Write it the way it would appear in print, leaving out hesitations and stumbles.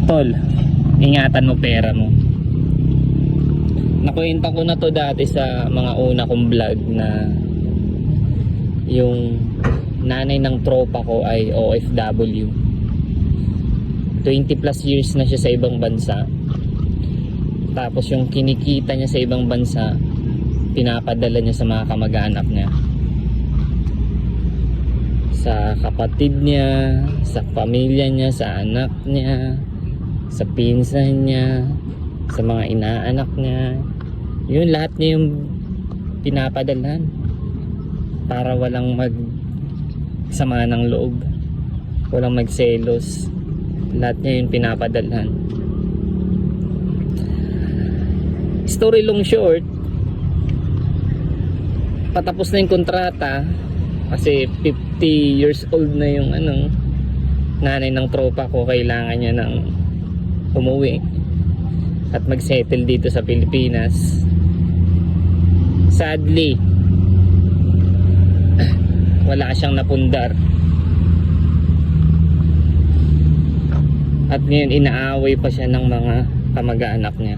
Tol, ingatan mo pera mo. Nakwenta ko na to dati sa mga una kong vlog na yung nanay ng tropa ko ay OFW. 20 plus years na siya sa ibang bansa. Tapos yung kinikita niya sa ibang bansa, pinapadala niya sa mga kamag-anak niya, sa kapatid niya, sa pamilya niya, sa anak niya, sa pinsan niya, sa mga inaanak niya. Yun, lahat niya yung pinapadalhan para walang magsama ng loob, walang magselos. Lahat niya yung pinapadalhan. Story long short, patapos na yung kontrata kasi 50 years old na yung nanay ng tropa ko. Kailangan niya ng umuwi at mag-settle dito sa Pilipinas. Sadly, wala siyang napundar at ngayon inaaway pa siya ng mga kamag-anak niya.